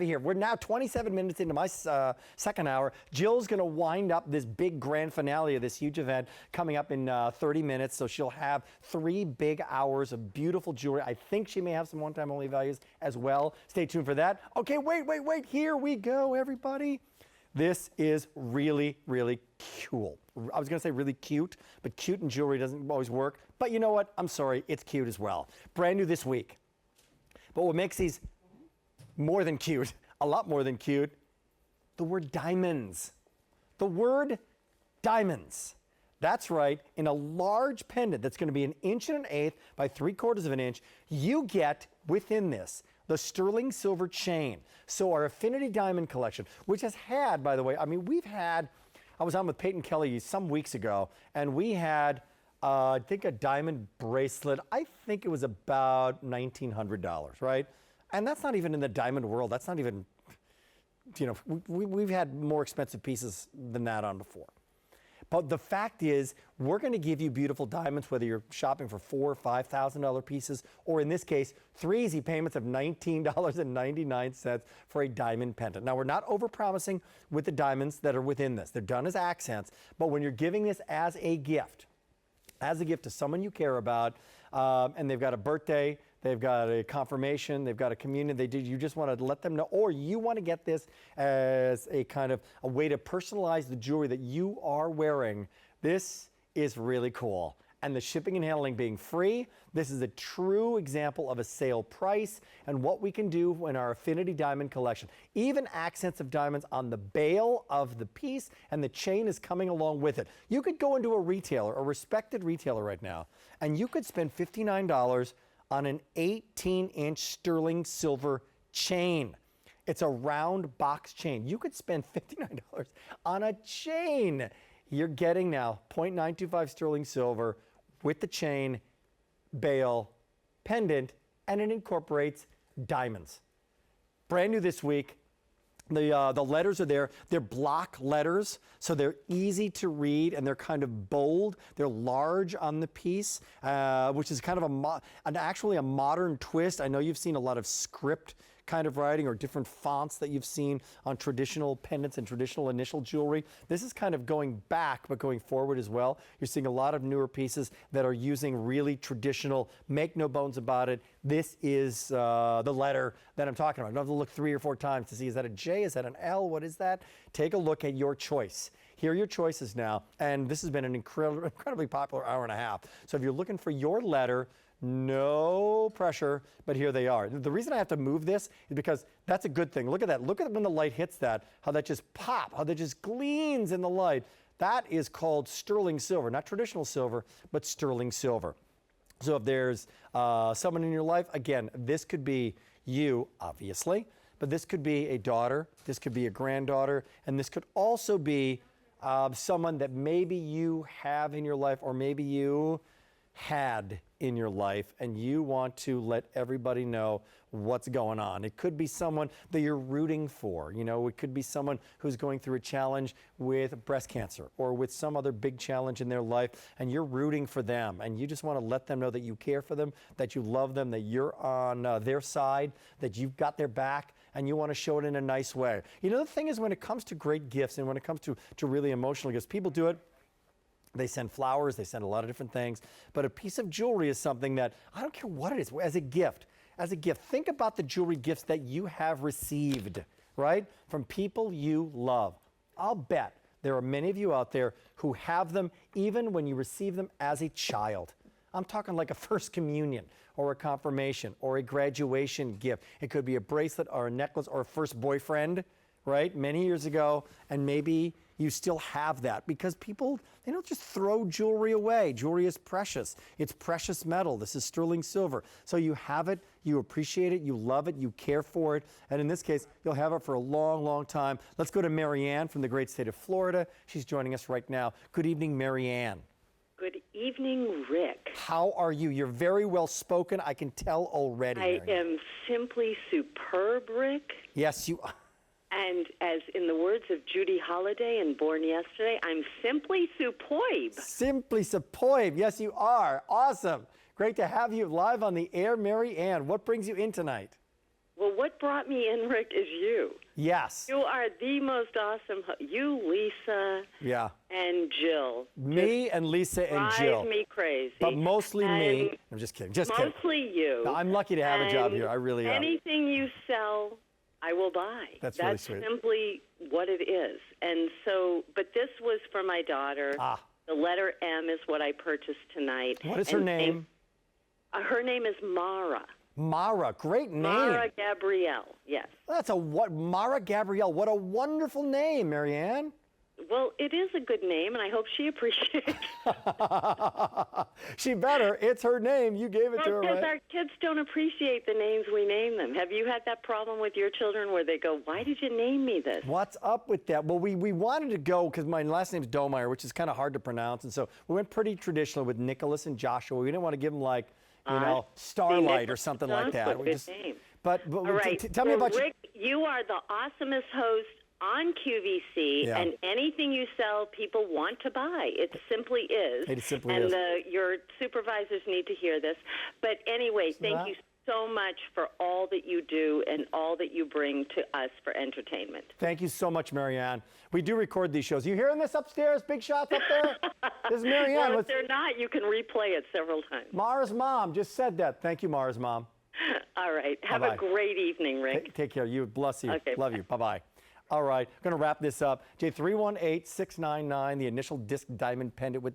Here. We're now 27 minutes into my second hour. Jill's going to wind up this big grand finale of this huge event coming up in 30 minutes. So she'll have 3 big hours of beautiful jewelry. I think she may have some one-time only values as well. Stay tuned for that. Okay, wait. Here we go, everybody. This is really, really cool. I was going to say really cute, but cute in jewelry doesn't always work. But you know what? I'm sorry. It's cute as well. Brand new this week. But what makes these more than cute, a lot more than cute, the word diamonds. The word diamonds. That's right, in a large pendant that's going to be 1 1/8 inches by 3/4 of an inch, you get within this the sterling silver chain. So our Affinity diamond collection, which has had, by the way, I mean, I was on with Peyton Kelly some weeks ago, and we had, I think, a diamond bracelet. I think it was about $1,900, right? And that's not even in the diamond world. That's not even, you know, we've had more expensive pieces than that on before. But the fact is, we're going to give you beautiful diamonds, whether you're shopping for $4,000 or $5,000 pieces, or in this case, 3 easy payments of $19.99 for a diamond pendant. Now, we're not overpromising with the diamonds that are within this. They're done as accents. But when you're giving this as a gift to someone you care about, and they've got a birthday, they've got a confirmation, they've got a communion, you just want to let them know, or you want to get this as a kind of a way to personalize the jewelry that you are wearing. This is really cool. And the shipping and handling being free, this is a true example of a sale price and what we can do in our Affinity diamond collection. Even accents of diamonds on the bail of the piece, and the chain is coming along with it. You could go into a retailer, a respected retailer right now, and you could spend $59 on an 18-inch sterling silver chain. It's a round box chain. You could spend $59 on a chain. You're getting now 0.925 sterling silver with the chain, bail, pendant, and it incorporates diamonds. Brand new this week. The letters are there. They're block letters, so they're easy to read, and they're kind of bold. They're large on the piece, which is kind of actually a modern twist. I know you've seen a lot of script kind of writing or different fonts that you've seen on traditional pendants and traditional initial jewelry. This is kind of going back, but going forward as well. You're seeing a lot of newer pieces that are using really traditional, make no bones about it. This is the letter that I'm talking about. You don't have to look 3 or 4 times to see, is that a J, is that an L, what is that? Take a look at your choice. Here are your choices now, and this has been an incredibly popular hour and a half. So if you're looking for your letter, no pressure, but here they are. The reason I have to move this is because that's a good thing. Look at that. Look at when the light hits that, how that just how that just gleams in the light. That is called sterling silver, not traditional silver, but sterling silver. So if there's someone in your life, again, this could be you, obviously, but this could be a daughter, this could be a granddaughter, and this could also be someone that maybe you have in your life, or maybe you had in your life, and you want to let everybody know what's going on. It could be someone that you're rooting for. You know, it could be someone who's going through a challenge with breast cancer or with some other big challenge in their life, and you're rooting for them, and you just want to let them know that you care for them, that you love them, that you're on their side, that you've got their back, and you want to show it in a nice way. You know, the thing is, when it comes to great gifts and when it comes to really emotional gifts, people do it. They send flowers, they send a lot of different things, but a piece of jewelry is something that, I don't care what it is, as a gift, think about the jewelry gifts that you have received, right? From people you love. I'll bet there are many of you out there who have them even when you receive them as a child. I'm talking like a first communion or a confirmation or a graduation gift. It could be a bracelet or a necklace or a first boyfriend, right? Many years ago, and maybe you still have that, because people, they don't just throw jewelry away. Jewelry is precious. It's precious metal. This is sterling silver. So you have it, you appreciate it, you love it, you care for it, and in this case, you'll have it for a long, long time. Let's go to Marianne from the great state of Florida. She's joining us right now. Good evening, Marianne. Good evening, Rick. How are you? You're very well spoken. I can tell already. I am simply superb, Rick. Yes, you are. And as in the words of Judy Holliday in Born Yesterday, I'm simply superb. Simply superb. Yes, you are. Awesome. Great to have you live on the air, Mary Ann. What brings you in tonight? Well, what brought me in, Rick, is you. Yes. You are the most awesome. You, Lisa, Yeah. and Jill. Me and Lisa and Jill. Drive me crazy. But mostly me. And I'm just kidding. Just kidding. mostly you. No, I'm lucky to have a job And here. I really am. Anything you sell, I will buy. That's really sweet. Simply what it is. And so, but this was for my daughter. Ah. The letter M is what I purchased tonight. What is her name? Her name is Mara. Mara. Great name. Mara Gabrielle, yes. That's Mara Gabrielle. What a wonderful name, Marianne. Well, it is a good name, and I hope she appreciates it. She better. It's her name. You gave it to her, Because right? our kids don't appreciate the names we name them. Have you had that problem with your children where they go, why did you name me this? What's up with that? Well, we wanted to go because my last name's Domeyer, which is kind of hard to pronounce. And so we went pretty traditional with Nicholas and Joshua. We didn't want to give them like, Starlight or something like that. Good name. But All right. tell me about Rick, you are the awesomest host on QVC, Yeah. and anything you sell, people want to buy. It simply is. It simply and is. Your supervisors need to hear this. But anyway, thank you so much for all that you do and all that you bring to us for entertainment. Thank you so much, Marianne. We do record these shows. You hearing this upstairs? Big shots up there? This is Marianne. Well, if they're not, you can replay it several times. Mara's mom just said that. Thank you, Mara's mom. All right. Have Bye-bye. a great evening, Rick. Take care. You bless you. Okay, Love bye. you. Bye-bye. All right. Going to wrap this up. J318-699, the initial disc diamond pendant with